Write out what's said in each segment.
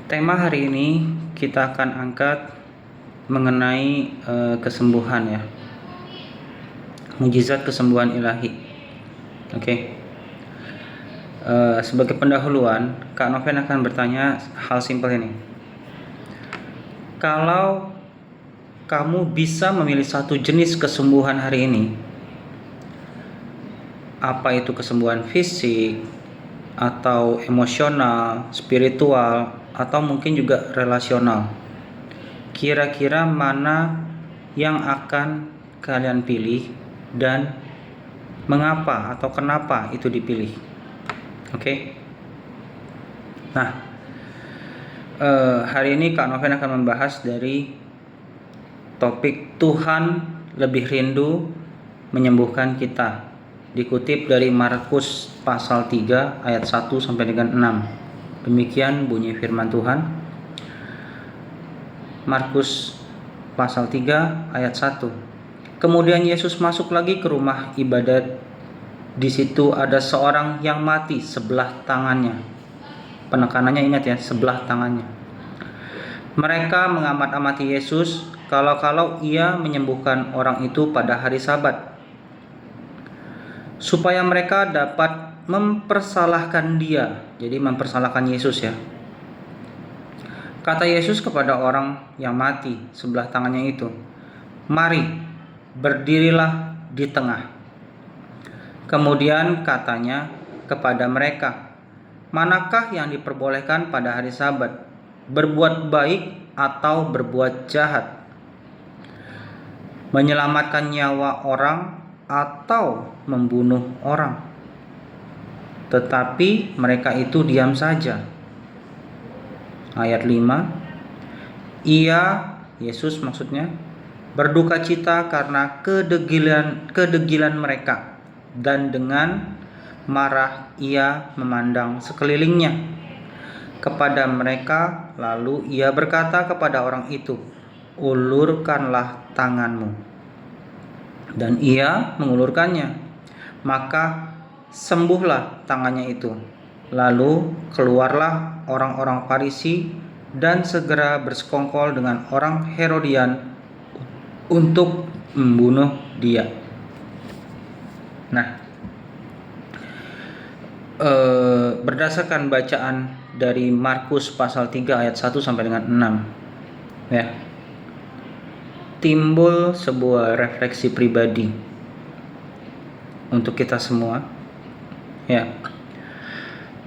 Tema hari ini kita akan angkat mengenai kesembuhan ya. Mukjizat kesembuhan ilahi. Oke. Sebagai pendahuluan, Kak Noven akan bertanya hal simpel ini. Kalau kamu bisa memilih satu jenis kesembuhan hari ini, apa itu kesembuhan fisik atau emosional, spiritual, atau mungkin juga relasional, kira-kira mana yang akan kalian pilih dan mengapa atau kenapa itu dipilih? Oke. Nah, hari ini Kak Noven akan membahas dari topik Tuhan lebih rindu menyembuhkan kita, dikutip dari Markus pasal 3 ayat 1 sampai dengan 6. Demikian bunyi firman Tuhan. Markus pasal 3 ayat 1. Kemudian Yesus masuk lagi ke rumah ibadat. Di situ ada seorang yang mati sebelah tangannya. Penekanannya ingat ya, sebelah tangannya. Mereka mengamat-amati Yesus kalau ia menyembuhkan orang itu pada hari Sabat, supaya mereka dapat mempersalahkan dia. Jadi mempersalahkan Yesus ya. Kata Yesus kepada orang yang mati sebelah tangannya itu, "Mari, berdirilah di tengah." Kemudian katanya kepada mereka, "Manakah yang diperbolehkan pada hari Sabat, berbuat baik atau berbuat jahat? Menyelamatkan nyawa orang atau membunuh orang?" Tetapi mereka itu diam saja. Ayat 5. Yesus maksudnya, berduka cita karena kedegilan mereka, dan dengan marah ia memandang sekelilingnya kepada mereka, lalu ia berkata kepada orang itu, "Ulurkanlah tanganmu." Dan ia mengulurkannya, maka sembuhlah tangannya itu. Lalu keluarlah orang-orang Farisi dan segera bersekongkol dengan orang Herodian untuk membunuh dia. Nah, berdasarkan bacaan dari Markus pasal 3 ayat 1 sampai dengan 6 ya, timbul sebuah refleksi pribadi untuk kita semua ya.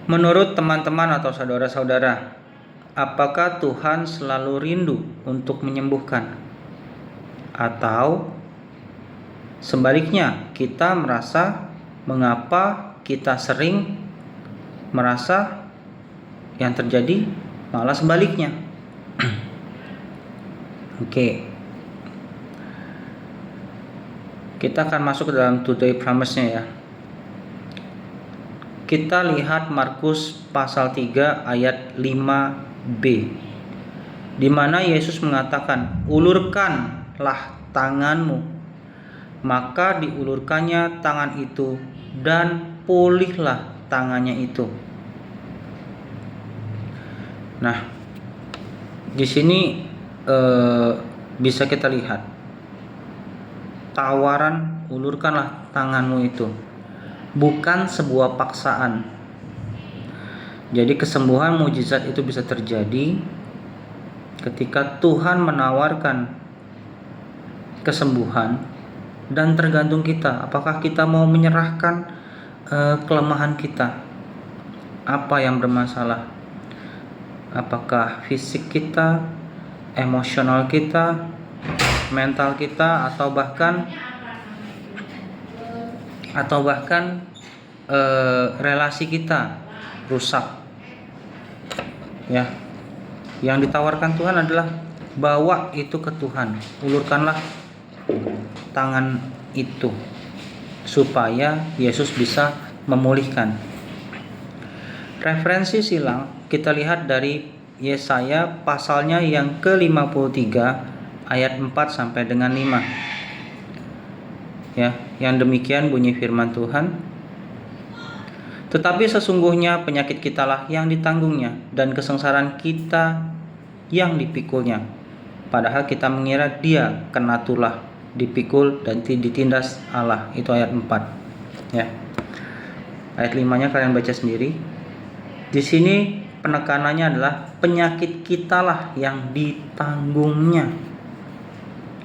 Menurut teman-teman atau saudara-saudara, apakah Tuhan selalu rindu untuk menyembuhkan? Atau sebaliknya, kita merasa mengapa kita sering merasa yang terjadi malah sebaliknya? Oke. Kita akan masuk ke dalam today promise-nya ya. Kita lihat Markus pasal 3 ayat 5b, di mana Yesus mengatakan, "Ulurkanlah tanganmu." Maka diulurkannya tangan itu dan pulihlah tangannya itu. Nah, di sini bisa kita lihat tawaran ulurkanlah tanganmu itu bukan sebuah paksaan. Jadi kesembuhan mukjizat itu bisa terjadi ketika Tuhan menawarkan kesembuhan, dan tergantung kita apakah kita mau menyerahkan kelemahan kita, apa yang bermasalah, apakah fisik kita, emosional kita, mental kita, atau bahkan relasi kita rusak ya. Yang ditawarkan Tuhan adalah bawa itu ke Tuhan, ulurkanlah tangan itu supaya Yesus bisa memulihkan. Referensi silang kita lihat dari Yesaya pasalnya yang ke-53 ayat 4 sampai dengan 5 ya, yang demikian bunyi firman Tuhan, Tetapi sesungguhnya penyakit kitalah yang ditanggungnya, dan kesengsaraan kita yang dipikulnya. Padahal kita mengira dia kena tulah, dipikul dan ditindas Allah. Itu ayat 4. Ya. Ayat 5-nya kalian baca sendiri. Di sini penekanannya adalah penyakit kitalah yang ditanggungnya.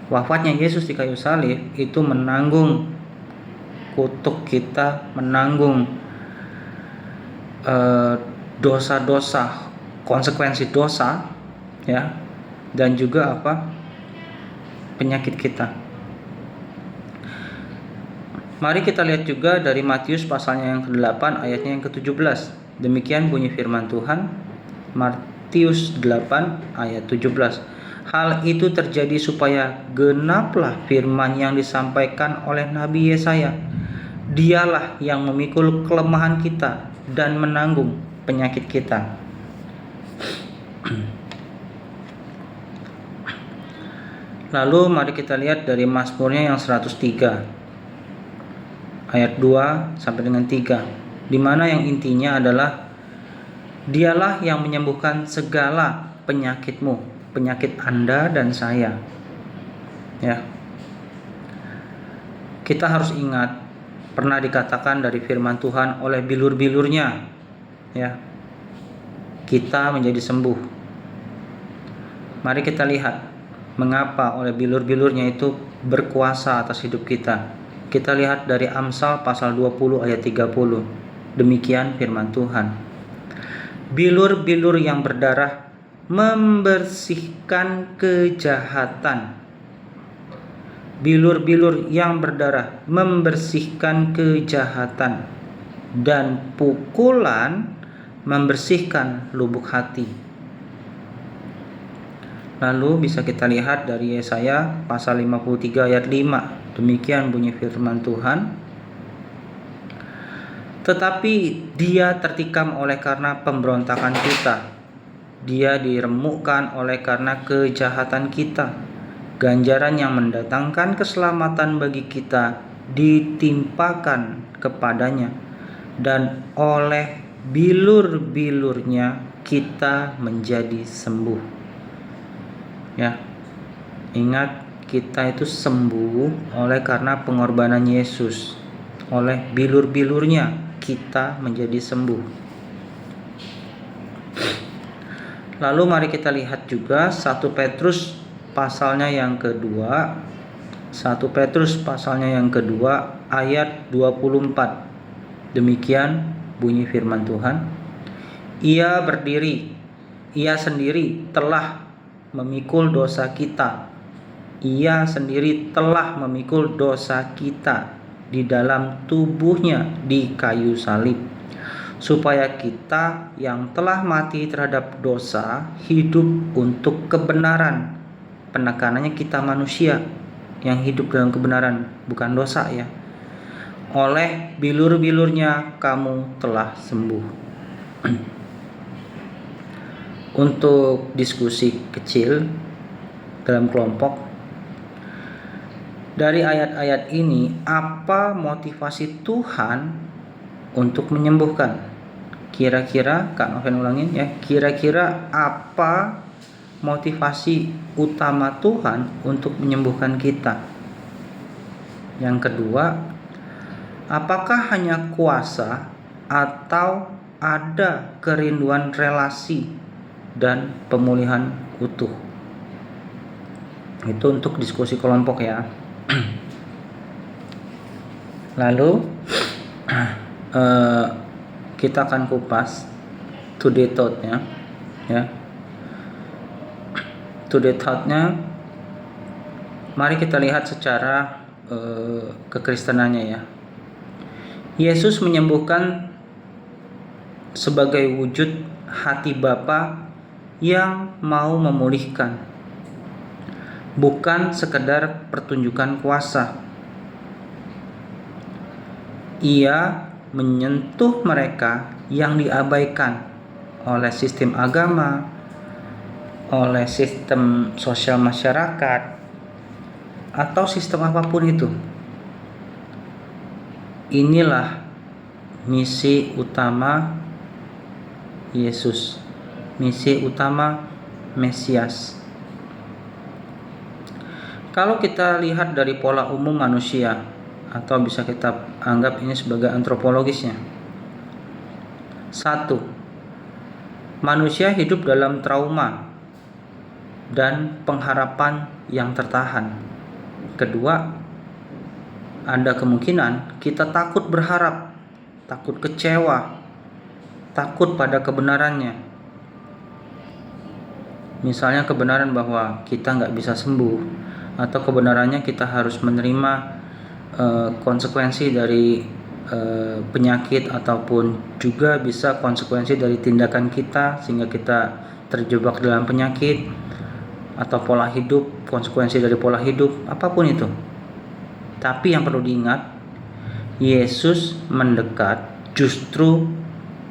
Wafatnya Yesus di kayu salib itu menanggung kutuk kita, menanggung dosa-dosa, konsekuensi dosa, ya, dan juga penyakit kita. Mari kita lihat juga dari Matius pasalnya yang ke-8 ayatnya yang ke-17. Demikian bunyi firman Tuhan, Matius 8 ayat 17. Hal itu terjadi supaya genaplah firman yang disampaikan oleh Nabi Yesaya. Dialah yang memikul kelemahan kita dan menanggung penyakit kita. Lalu mari kita lihat dari Mazmurnya yang 103 ayat 2 sampai dengan 3, di mana yang intinya adalah dialah yang menyembuhkan segala penyakitmu, penyakit Anda dan saya. Ya. Kita harus ingat, pernah dikatakan dari firman Tuhan, oleh bilur-bilurnya, ya, kita menjadi sembuh. Mari kita lihat mengapa oleh bilur-bilurnya itu berkuasa atas hidup kita. Kita lihat dari Amsal pasal 20 ayat 30. Demikian firman Tuhan. Bilur-bilur yang berdarah membersihkan kejahatan. Bilur-bilur yang berdarah membersihkan kejahatan, dan pukulan membersihkan lubuk hati. Lalu bisa kita lihat dari Yesaya pasal 53 ayat 5. Demikian bunyi firman Tuhan. Tetapi dia tertikam oleh karena pemberontakan kita, dia diremukkan oleh karena kejahatan kita. Ganjaran yang mendatangkan keselamatan bagi kita ditimpakan kepadanya, dan oleh bilur-bilurnya kita menjadi sembuh. Ya, ingat, kita itu sembuh oleh karena pengorbanan Yesus. Oleh bilur-bilurnya kita menjadi sembuh. Lalu mari kita lihat juga 1 Petrus pasalnya yang kedua. 1 Petrus pasalnya yang kedua ayat 24. Demikian bunyi firman Tuhan. Ia sendiri telah memikul dosa kita. Ia sendiri telah memikul dosa kita di dalam tubuhnya di kayu salib, supaya kita yang telah mati terhadap dosa hidup untuk kebenaran. Penekanannya kita manusia yang hidup dalam kebenaran, bukan dosa, ya. Oleh bilur-bilurnya kamu telah sembuh. Untuk diskusi kecil dalam kelompok, dari ayat-ayat ini, apa motivasi Tuhan untuk menyembuhkan? Kira-kira, Kak Noven ulangin ya, kira-kira apa motivasi utama Tuhan untuk menyembuhkan kita? Yang kedua, apakah hanya kuasa atau ada kerinduan relasi dan pemulihan utuh? Itu untuk diskusi kelompok, ya. Lalu kita akan kupas today thought-nya, ya. Today thought-nya, mari kita lihat secara kekristenannya, ya. Yesus menyembuhkan sebagai wujud hati Bapa yang mau memulihkan, bukan sekedar pertunjukan kuasa. Ia menyentuh mereka yang diabaikan oleh sistem agama, oleh sistem sosial masyarakat, atau sistem apapun itu. Inilah misi utama Yesus, misi utama Mesias. Kalau kita lihat dari pola umum manusia, atau bisa kita anggap ini sebagai antropologisnya. 1. Manusia hidup dalam trauma dan pengharapan yang tertahan. Kedua, ada kemungkinan kita takut berharap, takut kecewa, takut pada kebenarannya. Misalnya kebenaran bahwa kita nggak bisa sembuh, atau kebenarannya kita harus menerima konsekuensi dari penyakit, ataupun juga bisa konsekuensi dari tindakan kita sehingga kita terjebak dalam penyakit, atau pola hidup, konsekuensi dari pola hidup, apapun itu. Tapi yang perlu diingat, Yesus mendekat justru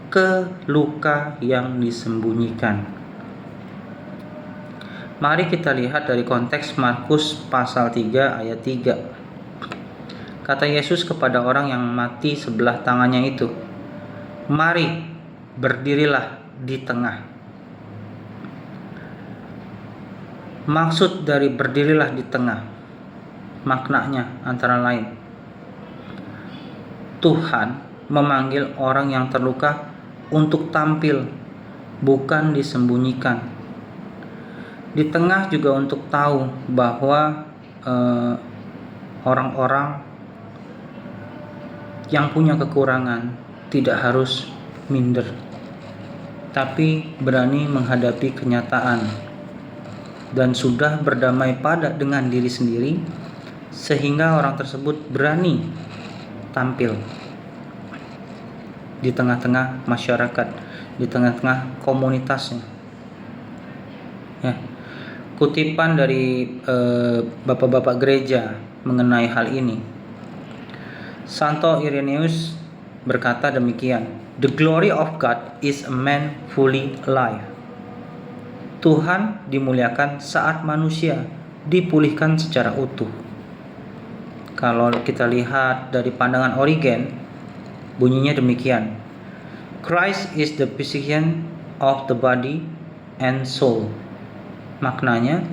ke luka yang disembunyikan. Mari kita lihat dari konteks Markus pasal 3 ayat 3. Kata Yesus kepada orang yang mati sebelah tangannya itu, "Mari, berdirilah di tengah." Maksud dari berdirilah di tengah, maknanya antara lain, Tuhan memanggil orang yang terluka untuk tampil, bukan disembunyikan. Di tengah juga untuk tahu bahwa orang-orang yang punya kekurangan tidak harus minder, tapi berani menghadapi kenyataan dan sudah berdamai dengan diri sendiri, sehingga orang tersebut berani tampil di tengah-tengah masyarakat, di tengah-tengah komunitasnya. Ya. Kutipan dari bapak-bapak gereja mengenai hal ini. Santo Irenaeus berkata demikian, "The glory of God is a man fully alive." Tuhan dimuliakan saat manusia dipulihkan secara utuh. Kalau kita lihat dari pandangan Origen, bunyinya demikian, "Christ is the physician of the body and soul." Maknanya,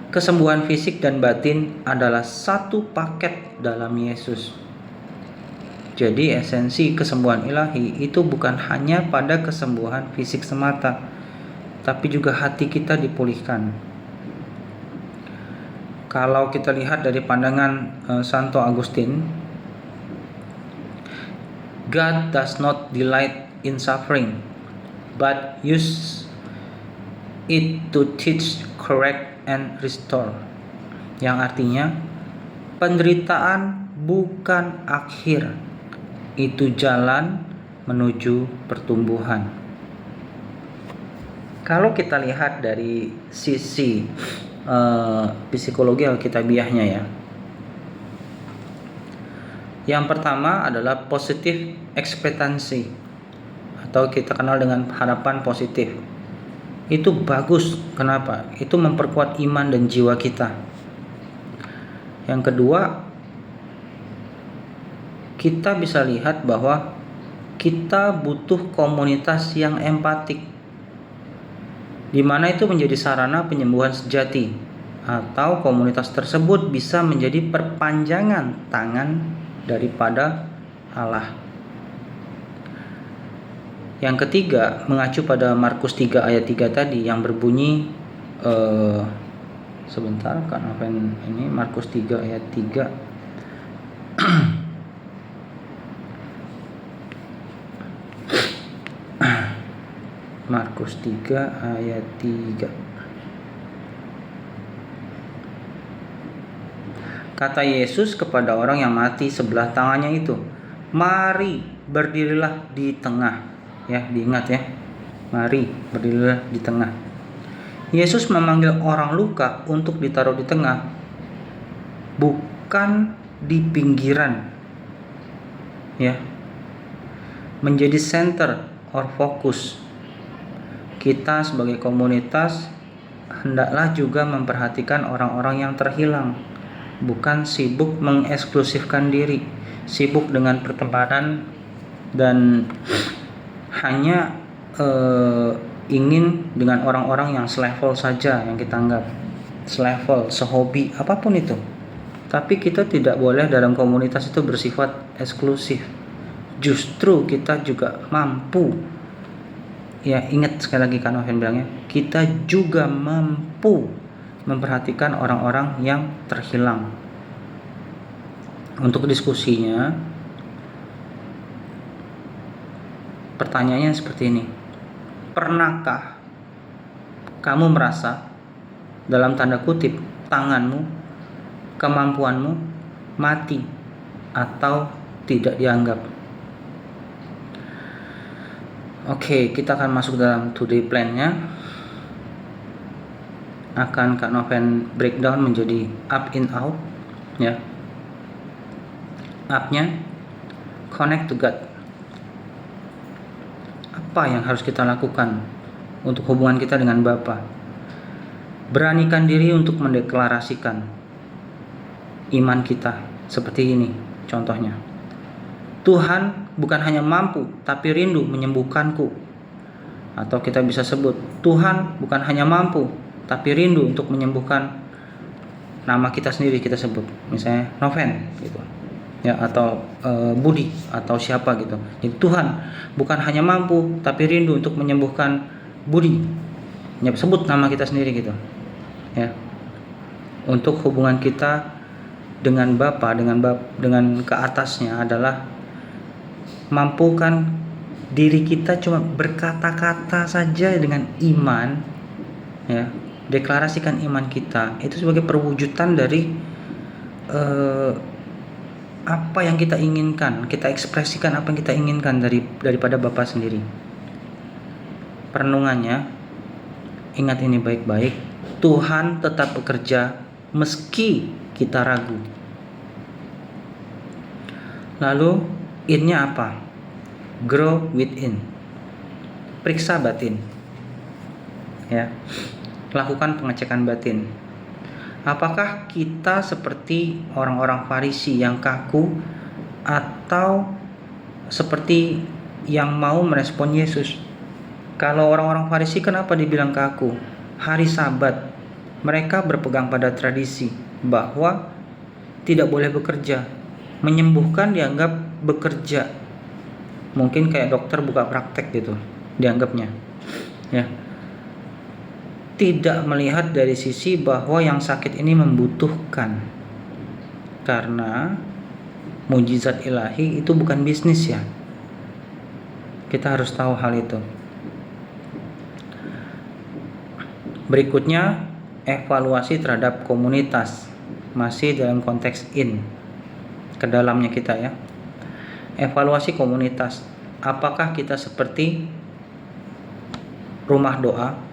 kesembuhan fisik dan batin adalah satu paket dalam Yesus. Jadi esensi kesembuhan ilahi itu bukan hanya pada kesembuhan fisik semata, tapi juga hati kita dipulihkan. Kalau kita lihat dari pandangan Santo Agustin, God does not delight in suffering, but use it to teach, correct, and restore. Yang artinya, penderitaan bukan akhir, itu jalan menuju pertumbuhan. Kalau kita lihat dari sisi psikologi alkitabiahnya ya, yang pertama adalah positive expectancy, atau kita kenal dengan harapan positif. Itu bagus. Kenapa? Itu memperkuat iman dan jiwa kita. Yang kedua, kita bisa lihat bahwa kita butuh komunitas yang empatik, di mana itu menjadi sarana penyembuhan sejati, atau komunitas tersebut bisa menjadi perpanjangan tangan daripada Allah. Yang ketiga, mengacu pada Markus 3 ayat 3 tadi yang berbunyi sebentar kan apa ini, Markus 3 ayat 3. Markus 3 ayat 3. Kata Yesus kepada orang yang mati sebelah tangannya itu, "Mari, berdirilah di tengah." Ya, diingat ya. Mari, berdirilah di tengah. Yesus memanggil orang luka untuk ditaruh di tengah, bukan di pinggiran. Ya. Menjadi center or fokus. Kita sebagai komunitas hendaklah juga memperhatikan orang-orang yang terhilang, bukan sibuk mengeksklusifkan diri, sibuk dengan pertemanan dan hanya ingin dengan orang-orang yang selevel saja, yang kita anggap selevel, sehobi, apapun itu. Tapi kita tidak boleh dalam komunitas itu bersifat eksklusif. Justru kita juga mampu, ya ingat sekali lagi Kak Noven bilangnya, kita juga mampu memperhatikan orang-orang yang terhilang. Untuk diskusinya, pertanyaannya seperti ini. Pernahkah kamu merasa, dalam tanda kutip, tanganmu, kemampuanmu mati atau tidak dianggap? Oke, kita akan masuk dalam today plan-nya. Akan Kak Noven breakdown menjadi up in out, ya. Up-nya connect to God. Apa yang harus kita lakukan untuk hubungan kita dengan Bapa? Beranikan diri untuk mendeklarasikan iman kita seperti ini contohnya. Tuhan bukan hanya mampu tapi rindu menyembuhkanku. Atau kita bisa sebut, Tuhan bukan hanya mampu tapi rindu untuk menyembuhkan nama kita sendiri, kita sebut misalnya Noven gitu. Ya, atau Budi atau siapa gitu. Jadi Tuhan bukan hanya mampu tapi rindu untuk menyembuhkan Budi. Ya, sebut nama kita sendiri gitu. Ya. Untuk hubungan kita dengan Bapa, dengan ke atasnya adalah mampukan diri kita cuma berkata-kata saja dengan iman, ya. Deklarasikan iman kita itu sebagai perwujudan dari apa yang kita inginkan, kita ekspresikan apa yang kita inginkan daripada Bapa sendiri. Perenungannya, ingat ini baik-baik, Tuhan tetap bekerja meski kita ragu. Lalu in-nya apa? Grow within. Periksa batin. Ya. Lakukan pengecekan batin. Apakah kita seperti orang-orang Farisi yang kaku atau seperti yang mau merespon Yesus? Kalau orang-orang Farisi kenapa dibilang kaku? Hari Sabat mereka berpegang pada tradisi bahwa tidak boleh bekerja. Menyembuhkan dianggap bekerja. Mungkin kayak dokter buka praktek gitu dianggapnya. Ya. Tidak melihat dari sisi bahwa yang sakit ini membutuhkan. Karena mujizat ilahi itu bukan bisnis ya. Kita harus tahu hal itu. Berikutnya, evaluasi terhadap komunitas. Masih dalam konteks in. Ke dalamnya kita ya. Evaluasi komunitas. Apakah kita seperti rumah doa?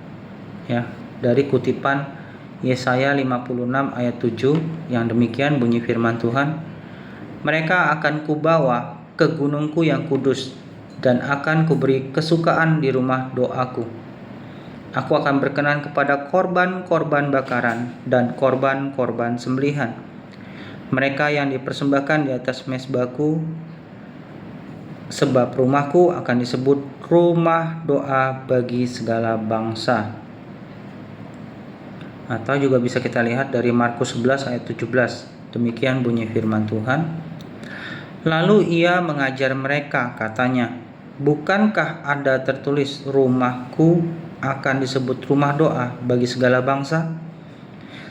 Ya, dari kutipan Yesaya 56 ayat 7 yang demikian bunyi firman Tuhan, mereka akan kubawa ke gunungku yang kudus dan akan kuberi kesukaan di rumah doaku. Aku akan berkenan kepada korban-korban bakaran dan korban-korban sembelihan. Mereka yang dipersembahkan di atas mezbahku, sebab rumahku akan disebut rumah doa bagi segala bangsa. Atau juga bisa kita lihat dari Markus 11 ayat 17. Demikian bunyi firman Tuhan. Lalu ia mengajar mereka, katanya, bukankah ada tertulis rumahku akan disebut rumah doa bagi segala bangsa?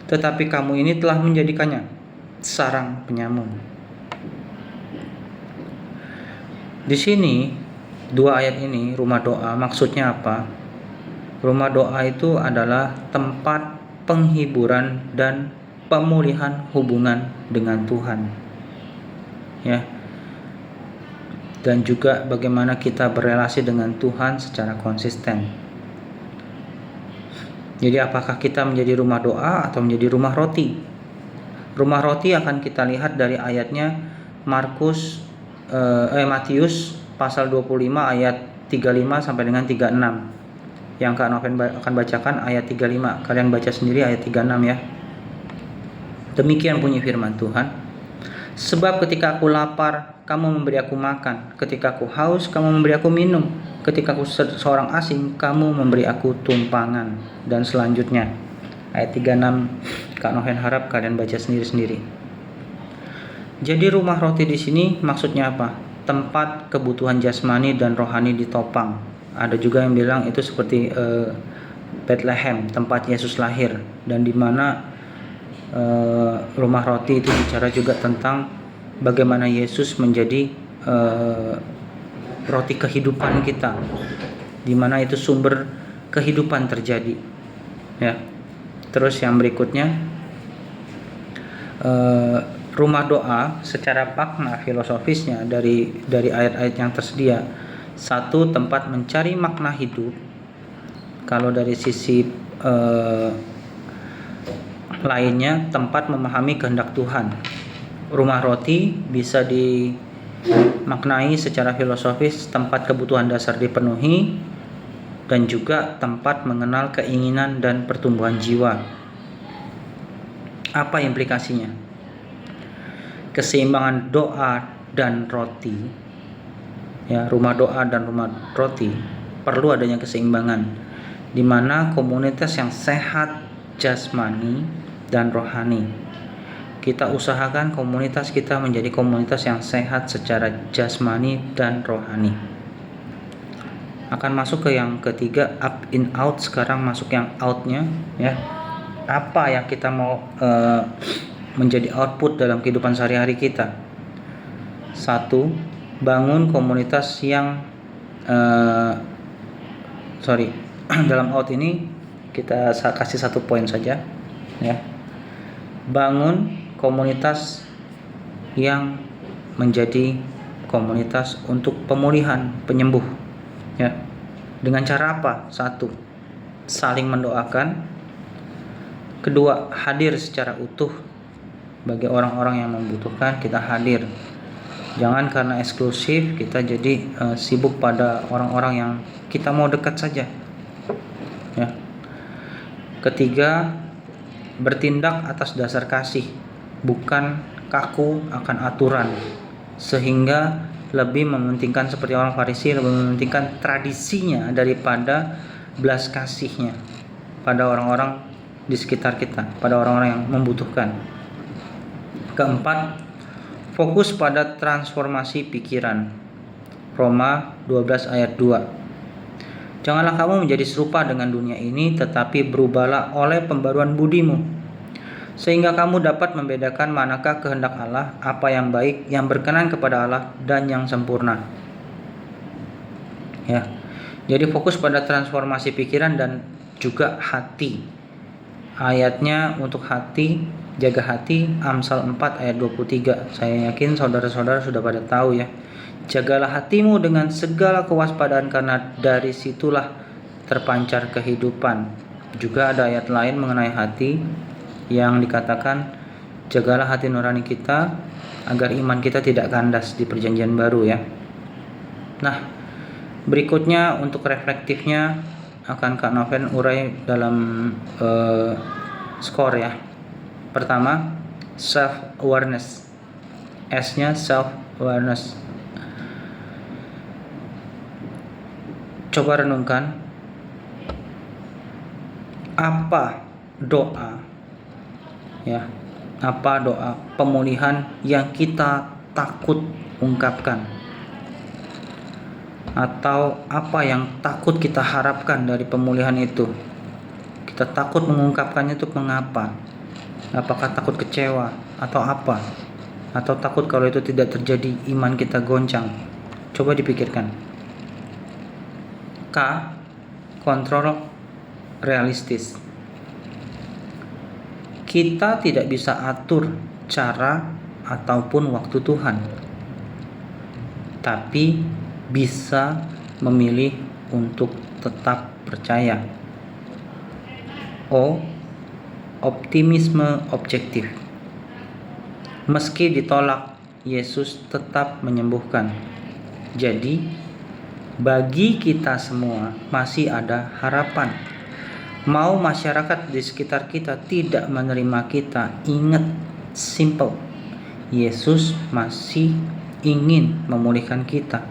Tetapi kamu ini telah menjadikannya sarang penyamun. Di sini, dua ayat ini, rumah doa, maksudnya apa? Rumah doa itu adalah tempat penghiburan dan pemulihan hubungan dengan Tuhan. Ya. Dan juga bagaimana kita berelasi dengan Tuhan secara konsisten. Jadi apakah kita menjadi rumah doa atau menjadi rumah roti? Rumah roti akan kita lihat dari ayatnya Matius pasal 25 ayat 35 sampai dengan 36. Yang Kak Noven akan bacakan ayat 35. Kalian baca sendiri ayat 36 ya. Demikian bunyi firman Tuhan. Sebab ketika aku lapar, kamu memberi aku makan. Ketika aku haus, kamu memberi aku minum. Ketika aku seorang asing, kamu memberi aku tumpangan. Dan selanjutnya, ayat 36, Kak Noven harap kalian baca sendiri-sendiri. Jadi rumah roti di sini maksudnya apa? Tempat kebutuhan jasmani dan rohani ditopang. Ada juga yang bilang itu seperti Bethlehem, tempat Yesus lahir, dan di mana rumah roti itu bicara juga tentang bagaimana Yesus menjadi roti kehidupan kita, di mana itu sumber kehidupan terjadi. Ya. Terus yang berikutnya, rumah doa secara makna filosofisnya dari ayat-ayat yang tersedia. Satu, tempat mencari makna hidup. Kalau dari sisi lainnya, tempat memahami kehendak Tuhan. Rumah roti bisa dimaknai secara filosofis tempat kebutuhan dasar dipenuhi, dan juga tempat mengenal keinginan dan pertumbuhan jiwa. Apa implikasinya? Keseimbangan doa dan roti, ya, rumah doa dan rumah roti perlu adanya keseimbangan, di mana komunitas yang sehat jasmani dan rohani. Kita usahakan komunitas kita menjadi komunitas yang sehat secara jasmani dan rohani. Akan masuk ke yang ketiga, up in out. Sekarang masuk yang outnya, ya. Apa yang kita mau menjadi output dalam kehidupan sehari-hari kita? Satu, bangun komunitas yang dalam out ini kita kasih satu poin saja, ya. Bangun komunitas yang menjadi komunitas untuk pemulihan, penyembuh, ya. Dengan cara apa? Satu, saling mendoakan. Kedua, hadir secara utuh bagi orang-orang yang membutuhkan. Kita hadir, jangan karena eksklusif kita jadi sibuk pada orang-orang yang kita mau dekat saja, ya. Ketiga, bertindak atas dasar kasih, bukan kaku akan aturan, sehingga lebih mementingkan seperti orang Farisi, lebih mementingkan tradisinya daripada belas kasihnya pada orang-orang di sekitar kita, pada orang-orang yang membutuhkan. Keempat, fokus pada transformasi pikiran. Roma 12 ayat 2. Janganlah kamu menjadi serupa dengan dunia ini, tetapi berubahlah oleh pembaruan budimu, sehingga kamu dapat membedakan manakah kehendak Allah, apa yang baik, yang berkenan kepada Allah, dan yang sempurna. Ya, jadi fokus pada transformasi pikiran dan juga hati. Ayatnya untuk hati, jaga hati, Amsal 4 ayat 23. Saya yakin saudara-saudara sudah pada tahu, ya. Jagalah hatimu dengan segala kewaspadaan, karena dari situlah terpancar kehidupan. Juga ada ayat lain mengenai hati yang dikatakan, jagalah hati nurani kita agar iman kita tidak kandas di perjanjian baru, ya. Nah, berikutnya untuk reflektifnya akan Kak Noven urai dalam skor, ya. Pertama, self awareness. S-nya self awareness. Coba renungkan, apa doa, ya, apa doa pemulihan yang kita takut ungkapkan, atau apa yang takut kita harapkan dari pemulihan itu. Kita takut mengungkapkannya itu mengapa? Apakah takut kecewa atau apa? Atau takut kalau itu tidak terjadi iman kita goncang? Coba dipikirkan. K, kontrol realistis. Kita tidak bisa atur cara ataupun waktu Tuhan, tapi bisa memilih untuk tetap percaya. O, optimisme objektif. Meski ditolak, Yesus tetap menyembuhkan. Jadi, bagi kita semua masih ada harapan. Mau masyarakat di sekitar kita tidak menerima kita, ingat, simple, Yesus masih ingin memulihkan kita.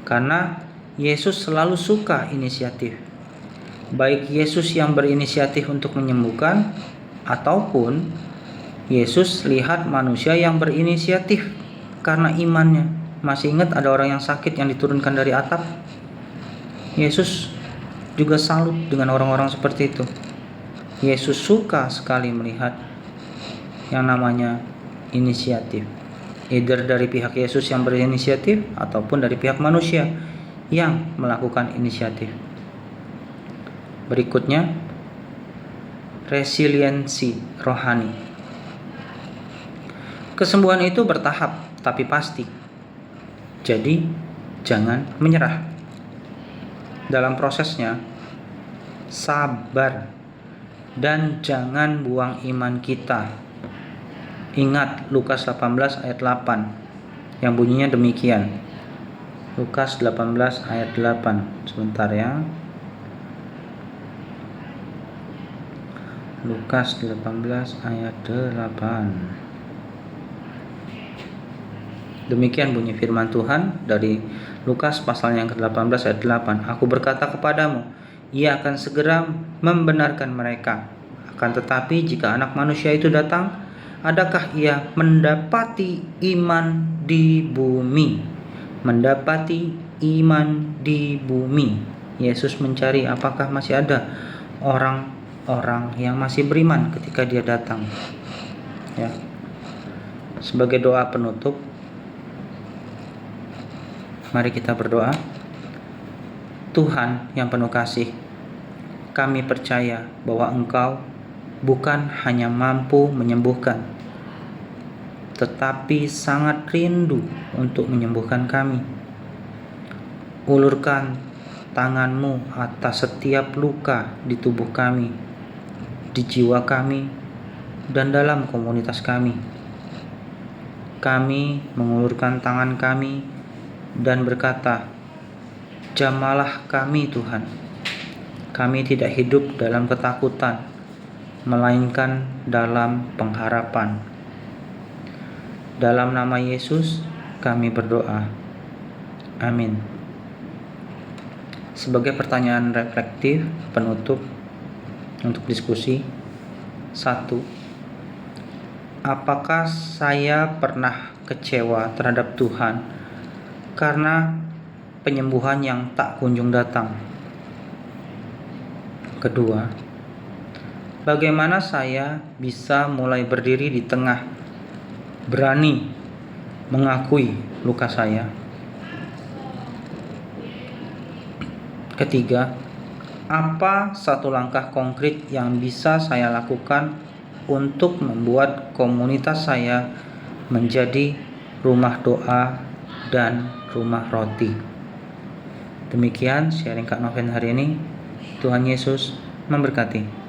Karena Yesus selalu suka inisiatif. Baik Yesus yang berinisiatif untuk menyembuhkan, ataupun Yesus lihat manusia yang berinisiatif karena imannya. Masih ingat ada orang yang sakit yang diturunkan dari atap? Yesus juga salut dengan orang-orang seperti itu. Yesus suka sekali melihat yang namanya inisiatif, either dari pihak Yesus yang berinisiatif ataupun dari pihak manusia yang melakukan inisiatif. Berikutnya, resiliensi rohani. Kesembuhan itu bertahap tapi pasti. Jadi, jangan menyerah. Dalam prosesnya, sabar dan jangan buang iman kita. Ingat Lukas 18 ayat 8 yang bunyinya demikian. Lukas 18 ayat 8. Sebentar ya. Lukas 18 ayat 8. Demikian bunyi firman Tuhan dari Lukas pasal yang ke-18 ayat 8. Aku berkata kepadamu, ia akan segera membenarkan mereka. Akan tetapi jika Anak Manusia itu datang, adakah ia mendapati iman di bumi? Mendapati iman di bumi. Yesus mencari apakah masih ada orang-orang yang masih beriman ketika dia datang. Ya. Sebagai doa penutup, mari kita berdoa. Tuhan yang penuh kasih, kami percaya bahwa Engkau bukan hanya mampu menyembuhkan, tetapi sangat rindu untuk menyembuhkan kami. Ulurkan tangan-Mu atas setiap luka di tubuh kami, di jiwa kami, dan dalam komunitas kami. Kami mengulurkan tangan kami dan berkata, jamahlah kami Tuhan. Kami tidak hidup dalam ketakutan, melainkan dalam pengharapan. Dalam nama Yesus kami berdoa. Amin. Sebagai pertanyaan reflektif penutup untuk diskusi. 1. Apakah saya pernah kecewa terhadap Tuhan karena penyembuhan yang tak kunjung datang? Kedua, bagaimana saya bisa mulai berdiri di tengah, berani mengakui luka saya? Ketiga, apa satu langkah konkret yang bisa saya lakukan untuk membuat komunitas saya menjadi rumah doa dan rumah roti? Demikian sharing Kak Noven hari ini. Tuhan Yesus memberkati.